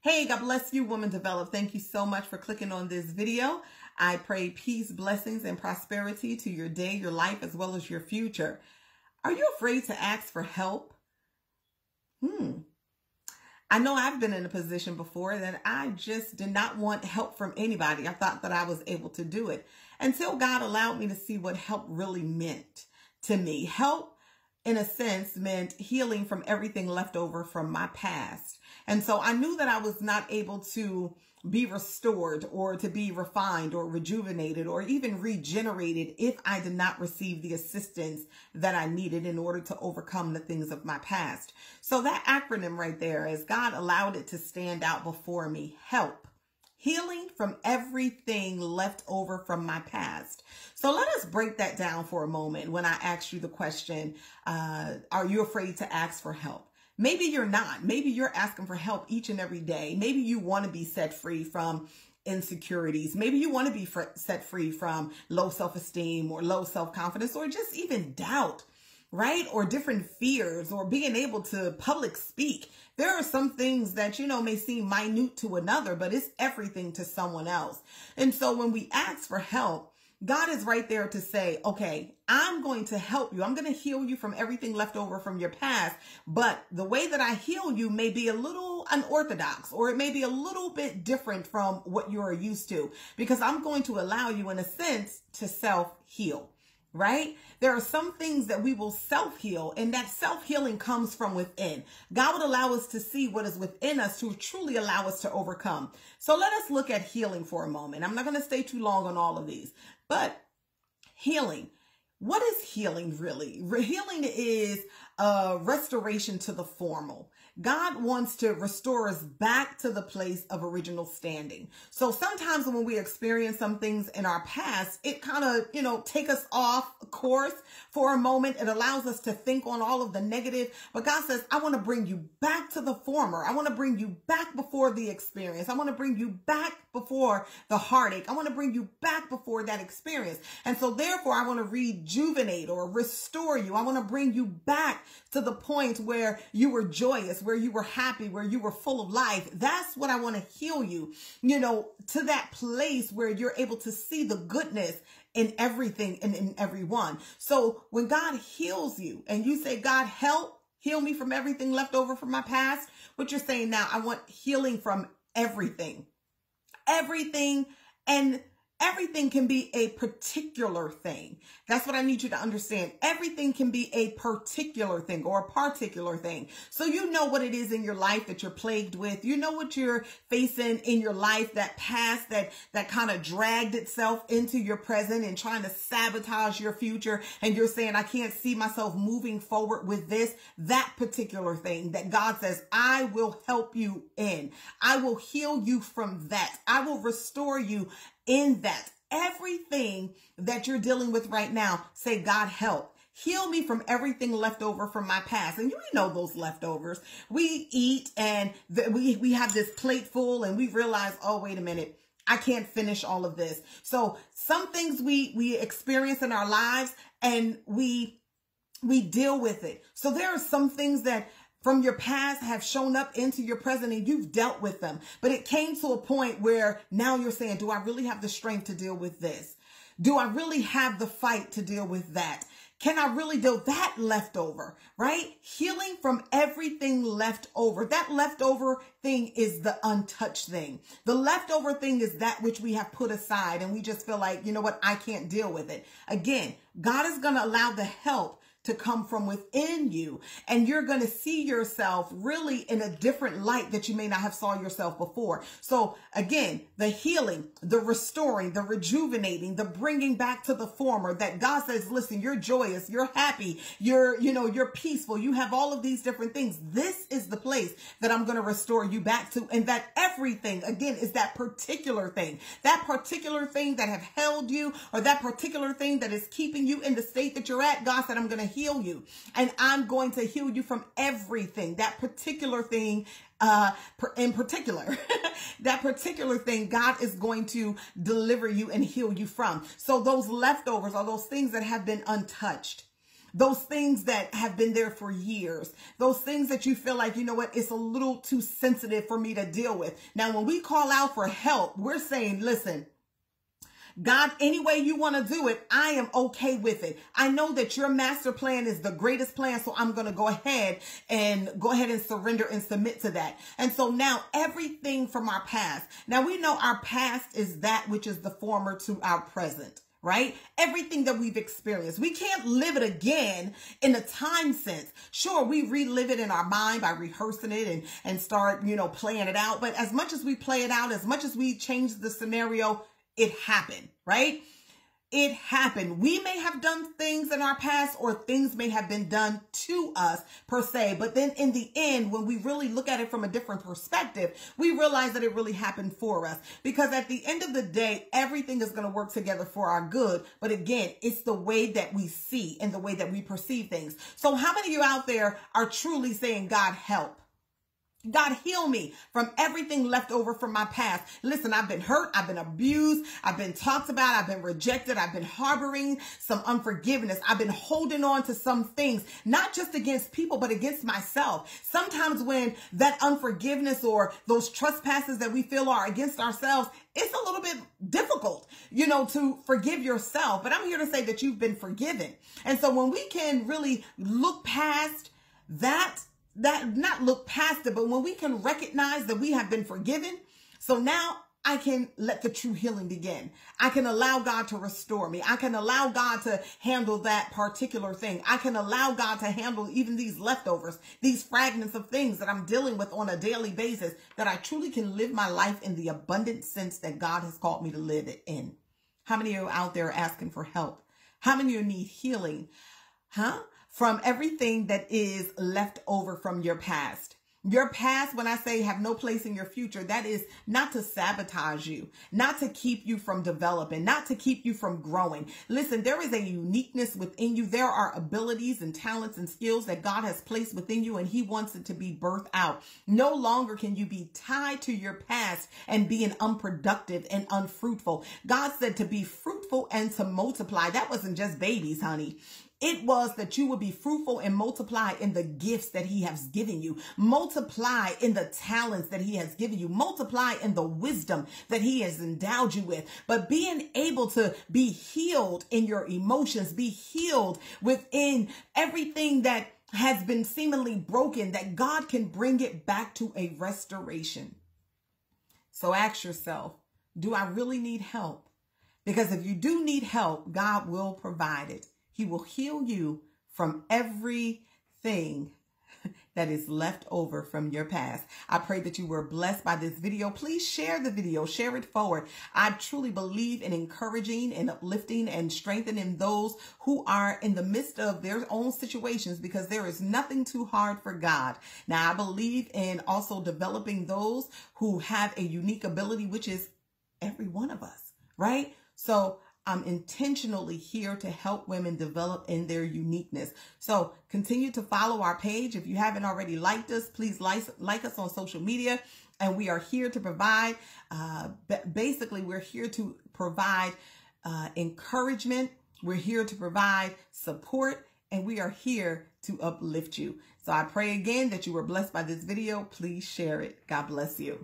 Hey, God bless you, Woman Develop. Thank you so much for clicking on this video. I pray peace, blessings, and prosperity to your day, your life, as well as your future. Are you afraid to ask for help? I know I've been in a position before that I just did not want help from anybody. I thought that I was able to do it until God allowed me to see what help really meant to me. Help, in a sense, meant healing from everything left over from my past. And so I knew that I was not able to be restored or to be refined or rejuvenated or even regenerated if I did not receive the assistance that I needed in order to overcome the things of my past. So that acronym right there, as God allowed it to stand out before me, HELP. Healing from everything left over from my past. So let us break that down for a moment when I asked you the question, are you afraid to ask for help? Maybe you're not. Maybe you're asking for help each and every day. Maybe you want to be set free from insecurities. Maybe you want to be set free from low self-esteem or low self-confidence or just even doubt, right? Or different fears or being able to public speak. There are some things that, may seem minute to another, but it's everything to someone else. And so when we ask for help, God is right there to say, okay, I'm going to help you. I'm going to heal you from everything left over from your past. But the way that I heal you may be a little unorthodox, or it may be a little bit different from what you are used to, because I'm going to allow you, in a sense, to self-heal. Right? There are some things that we will self-heal, and that self-healing comes from within. God would allow us to see what is within us to truly allow us to overcome. So let us look at healing for a moment. I'm not going to stay too long on all of these, but healing. What is healing really? Healing is a restoration to the formal. God wants to restore us back to the place of original standing. So sometimes when we experience some things in our past, it kind of, take us off course for a moment. It allows us to think on all of the negative. But God says, I want to bring you back to the former. I want to bring you back before the experience. I want to bring you back before the heartache. I want to bring you back before that experience. And so therefore, I want to rejuvenate or restore you. I want to bring you back to the point where you were joyous, where you were happy, where you were full of life. That's what I want to heal you, to that place where you're able to see the goodness in everything and in everyone. So when God heals you and you say, God, heal me from everything left over from my past, what you're saying now, I want healing from everything. Everything, and everything can be a particular thing. That's what I need you to understand. Everything can be a particular thing or a particular thing. So you know what it is in your life that you're plagued with. You know what you're facing in your life, that past that kind of dragged itself into your present and trying to sabotage your future. And you're saying, I can't see myself moving forward with this, that particular thing that God says, I will help you in. I will heal you from that. I will restore you in that. Everything that you're dealing with right now, say, God, help. Heal me from everything left over from my past. And you know those leftovers. We eat and we have this plate full and we realize, oh, wait a minute, I can't finish all of this. So some things we experience in our lives and we deal with it. So there are some things that from your past have shown up into your present and you've dealt with them. But it came to a point where now you're saying, do I really have the strength to deal with this? Do I really have the fight to deal with that? Can I really do that leftover, right? Healing from everything left over. That leftover thing is the untouched thing. The leftover thing is that which we have put aside and we just feel like, you know what, I can't deal with it. Again, God is going to allow the help to come from within you. And you're going to see yourself really in a different light that you may not have saw yourself before. So again, the healing, the restoring, the rejuvenating, the bringing back to the former, that God says, listen, you're joyous, you're happy, you're peaceful, you have all of these different things. This is the place that I'm going to restore you back to. And that everything, again, is that particular thing that have held you, or that particular thing that is keeping you in the state that you're at. God said, I'm going to heal you, and I'm going to heal you from everything. That particular thing, in particular, that particular thing, God is going to deliver you and heal you from. So those leftovers are those things that have been untouched. those things that have been there for years, those things that you feel like, you know what, it's a little too sensitive for me to deal with. Now, when we call out for help, we're saying, listen, God, any way you want to do it, I am okay with it. I know that your master plan is the greatest plan, so I'm going to go ahead and surrender and submit to that. And so now everything from our past. Now we know our past is that which is the former to our present, right? Everything that we've experienced. We can't live it again in a time sense. Sure, we relive it in our mind by rehearsing it and start, playing it out. But as much as we play it out, as much as we change the scenario, it happened, right? It happened. We may have done things in our past, or things may have been done to us per se. But then in the end, when we really look at it from a different perspective, we realize that it really happened for us. Because at the end of the day, everything is going to work together for our good. But again, it's the way that we see and the way that we perceive things. So how many of you out there are truly saying, God, help? God, heal me from everything left over from my past. Listen, I've been hurt. I've been abused. I've been talked about. I've been rejected. I've been harboring some unforgiveness. I've been holding on to some things, not just against people, but against myself. Sometimes when that unforgiveness or those trespasses that we feel are against ourselves, it's a little bit difficult, to forgive yourself. But I'm here to say that you've been forgiven. And so when we can really look past that not look past it, but when we can recognize that we have been forgiven, so now I can let the true healing begin. I can allow God to restore me. I can allow God to handle that particular thing. I can allow God to handle even these leftovers, these fragments of things that I'm dealing with on a daily basis, that I truly can live my life in the abundant sense that God has called me to live it in. How many of you out there are asking for help? How many of you need healing? From everything that is left over from your past. Your past, when I say have no place in your future, that is not to sabotage you, not to keep you from developing, not to keep you from growing. Listen, there is a uniqueness within you. There are abilities and talents and skills that God has placed within you, and he wants it to be birthed out. No longer can you be tied to your past and being unproductive and unfruitful. God said to be fruitful and to multiply. That wasn't just babies, honey. It was that you would be fruitful and multiply in the gifts that he has given you. Multiply in the talents that he has given you. Multiply in the wisdom that he has endowed you with. But being able to be healed in your emotions, be healed within everything that has been seemingly broken, that God can bring it back to a restoration. So ask yourself, do I really need help? Because if you do need help, God will provide it. He will heal you from everything that is left over from your past. I pray that you were blessed by this video. Please share the video, share it forward. I truly believe in encouraging and uplifting and strengthening those who are in the midst of their own situations, because there is nothing too hard for God. Now, I believe in also developing those who have a unique ability, which is every one of us, right? So I'm intentionally here to help women develop in their uniqueness. So continue to follow our page. If you haven't already liked us, please like us on social media. And we are here to provide, basically, we're here to provide encouragement. We're here to provide support, and we are here to uplift you. So I pray again that you were blessed by this video. Please share it. God bless you.